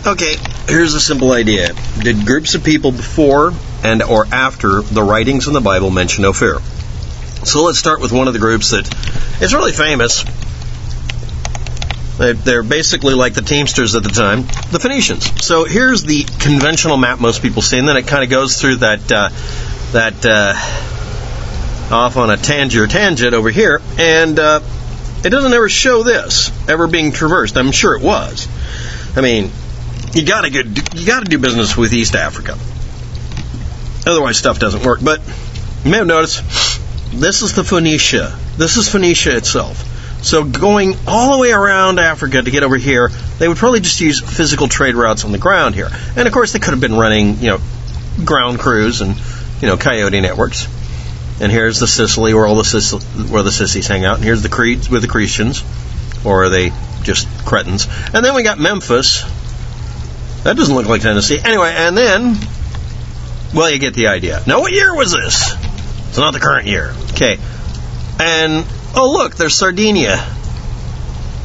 Okay, here's a simple idea. Did groups of people before and or after the writings in the Bible mention Ophir? So let's start with one of the groups that is really famous. They're basically like the Teamsters at the time, the Phoenicians. So here's the conventional map most people see, and then it kind of goes through that off on a tangent over here, and it doesn't ever show this ever being traversed. I'm sure it was. I mean, you got to do business with East Africa, otherwise stuff doesn't work. But you may have noticed this is the Phoenicia. This is Phoenicia itself. So going all the way around Africa to get over here, they would probably just use physical trade routes on the ground here. And of course, they could have been running, ground crews and, coyote networks. And here's the Sicily, where the sissies hang out. And here's the Crete with the Cretians, or are they just cretins? And then we got Memphis. That doesn't look like Tennessee. Anyway, and then, well, you get the idea. Now, what year was this? It's not the current year. Okay. And oh, look, there's Sardinia.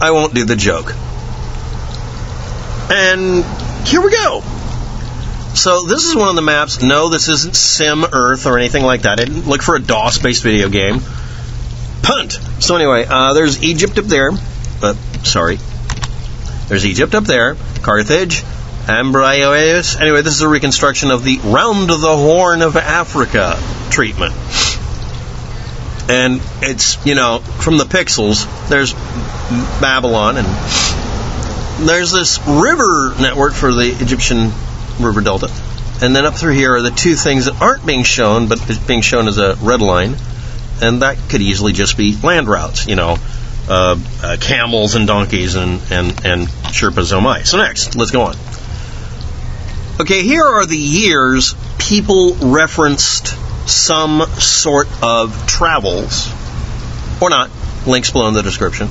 I won't do the joke. And here we go. So this is one of the maps. No, this isn't Sim Earth or anything like that. I didn't look for a DOS-based video game. Punt. So anyway, there's Egypt up there. There's Egypt up there. Carthage. Ambryoeus. Anyway, this is a reconstruction of the Round the Horn of Africa treatment. And it's, from the pixels, there's Babylon, and there's this river network for the Egyptian river delta. And then up through here are the two things that aren't being shown, but is being shown as a red line. And that could easily just be land routes, camels and donkeys and Sherpas oh my. So next, let's go on. Okay, here are the years people referenced some sort of travels, or not. Links below in the description.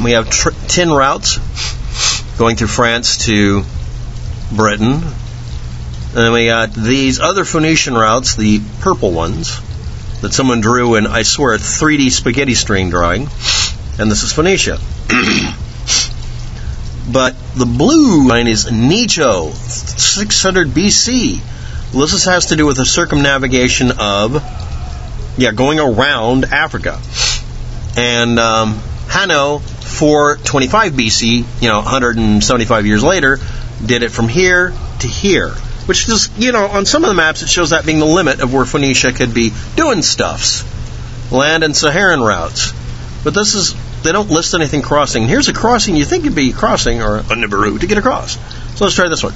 We have 10 routes going through France to Britain. And then we got these other Phoenician routes, the purple ones, that someone drew in, I swear, a 3D spaghetti string drawing. And this is Phoenicia. But the blue line is Necho, 600 BC. Well, this has to do with the circumnavigation of, going around Africa. And Hanno, 425 BC, 175 years later, did it from here to here. Which is, on some of the maps it shows that being the limit of where Phoenicia could be doing stuffs. Land and Saharan routes. But they don't list anything crossing. Here's a crossing you think it'd be crossing, or a Nibiru to get across. So let's try this one.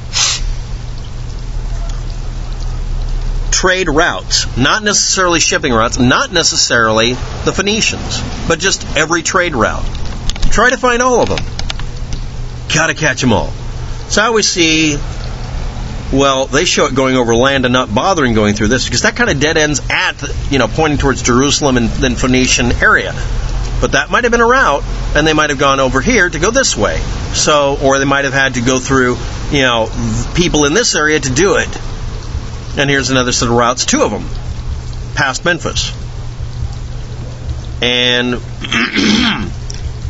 Trade routes. Not necessarily shipping routes, not necessarily the Phoenicians, but just every trade route. Try to find all of them. Gotta catch them all. So how we see, well, they show it going over land and not bothering going through this, because that kind of dead ends at, pointing towards Jerusalem and then Phoenician area. But that might have been a route, and they might have gone over here to go this way. So, or they might have had to go through, people in this area to do it. And here's another set of routes, 2 of them, past Memphis. And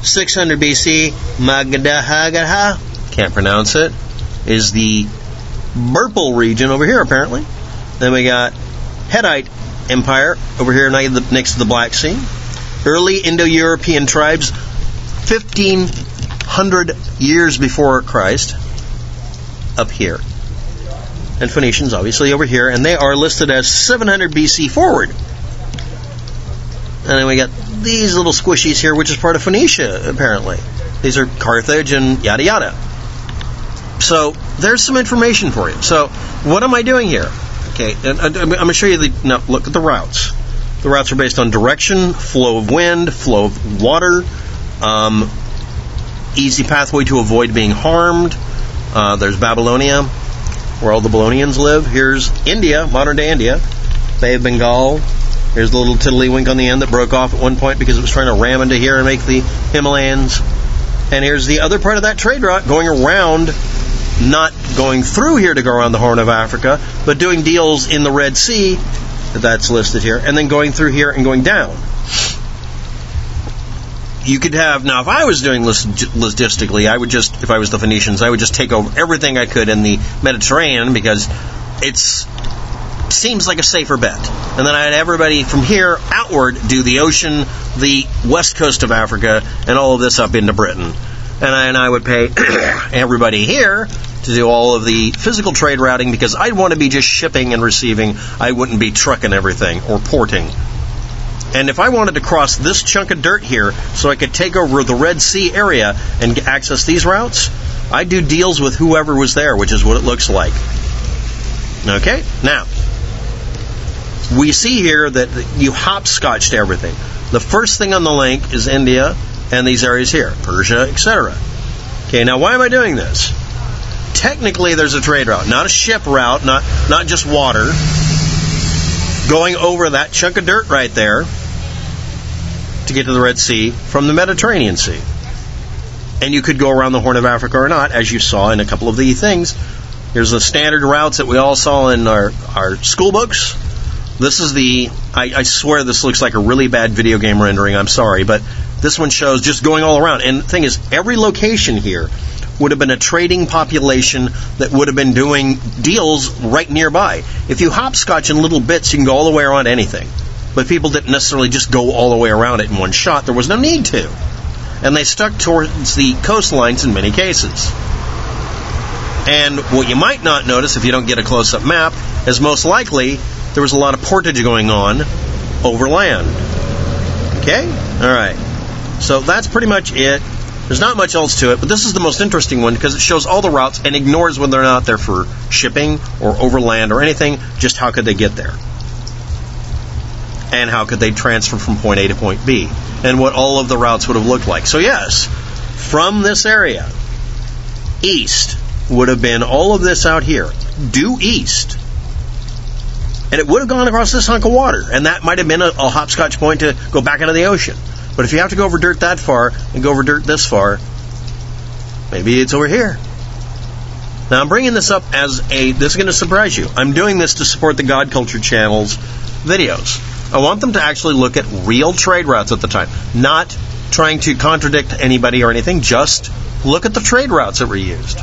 600 BC, Magdahagaha, can't pronounce it, is the Purple region over here, apparently. Then we got Hittite Empire over here next to the Black Sea. Early Indo-European tribes, 1,500 years before Christ, up here. And Phoenicians, obviously, over here. And they are listed as 700 BC forward. And then we got these little squishies here, which is part of Phoenicia, apparently. These are Carthage and yada yada. So, there's some information for you. So, what am I doing here? Okay, and I'm going to show you now, look at the routes. The routes are based on direction, flow of wind, flow of water, easy pathway to avoid being harmed. There's Babylonia, where all the Babylonians live. Here's India, modern-day India, Bay of Bengal. Here's the little tiddlywink on the end that broke off at one point because it was trying to ram into here and make the Himalayas. And here's the other part of that trade route going around, not going through here to go around the Horn of Africa, but doing deals in the Red Sea, that's listed here, and then going through here and going down. you could have, now if I was doing logistically, I would just, if I was the Phoenicians, I would just take over everything I could in the Mediterranean, because it's seems like a safer bet. And then I had everybody from here outward do the ocean, the west coast of Africa, and all of this up into Britain. And I would pay everybody here to do all of the physical trade routing, because I'd want to be just shipping and receiving. I wouldn't be trucking everything or porting. And if I wanted to cross this chunk of dirt here so I could take over the Red Sea area and access these routes, I'd do deals with whoever was there, which is what it looks like. Okay? Now, we see here that you hopscotched everything. The first thing on the link is India and these areas here, Persia, etc. Okay, now why am I doing this? Technically, there's a trade route, not a ship route, not just water, going over that chunk of dirt right there to get to the Red Sea from the Mediterranean Sea. And you could go around the Horn of Africa or not, as you saw in a couple of the things. Here's the standard routes that we all saw in our school books. This is I swear this looks like a really bad video game rendering, I'm sorry, but this one shows just going all around. And the thing is, every location here would have been a trading population that would have been doing deals right nearby. If you hopscotch in little bits, you can go all the way around anything. But people didn't necessarily just go all the way around it in one shot. There was no need to. And they stuck towards the coastlines in many cases. And what you might not notice if you don't get a close-up map is most likely there was a lot of portage going on over land. Okay? All right. So that's pretty much it. There's not much else to it, but this is the most interesting one because it shows all the routes and ignores whether or not they're for shipping or overland or anything, just how could they get there. And how could they transfer from point A to point B, and what all of the routes would have looked like. So yes, from this area, east would have been all of this out here, due east. And it would have gone across this hunk of water, and that might have been a hopscotch point to go back into the ocean. But if you have to go over dirt that far and go over dirt this far, maybe it's over here. Now I'm bringing this up as this is going to surprise you. I'm doing this to support the God Culture channel's videos. I want them to actually look at real trade routes at the time, not trying to contradict anybody or anything, just look at the trade routes that were used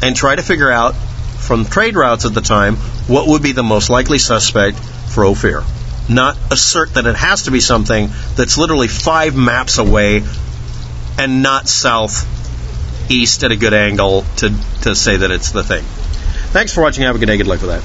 and try to figure out from trade routes at the time what would be the most likely suspect for Ophir. Not assert that it has to be something that's literally 5 maps away and not southeast at a good angle to say that it's the thing. Thanks for watching. Have a good day. Good luck with that.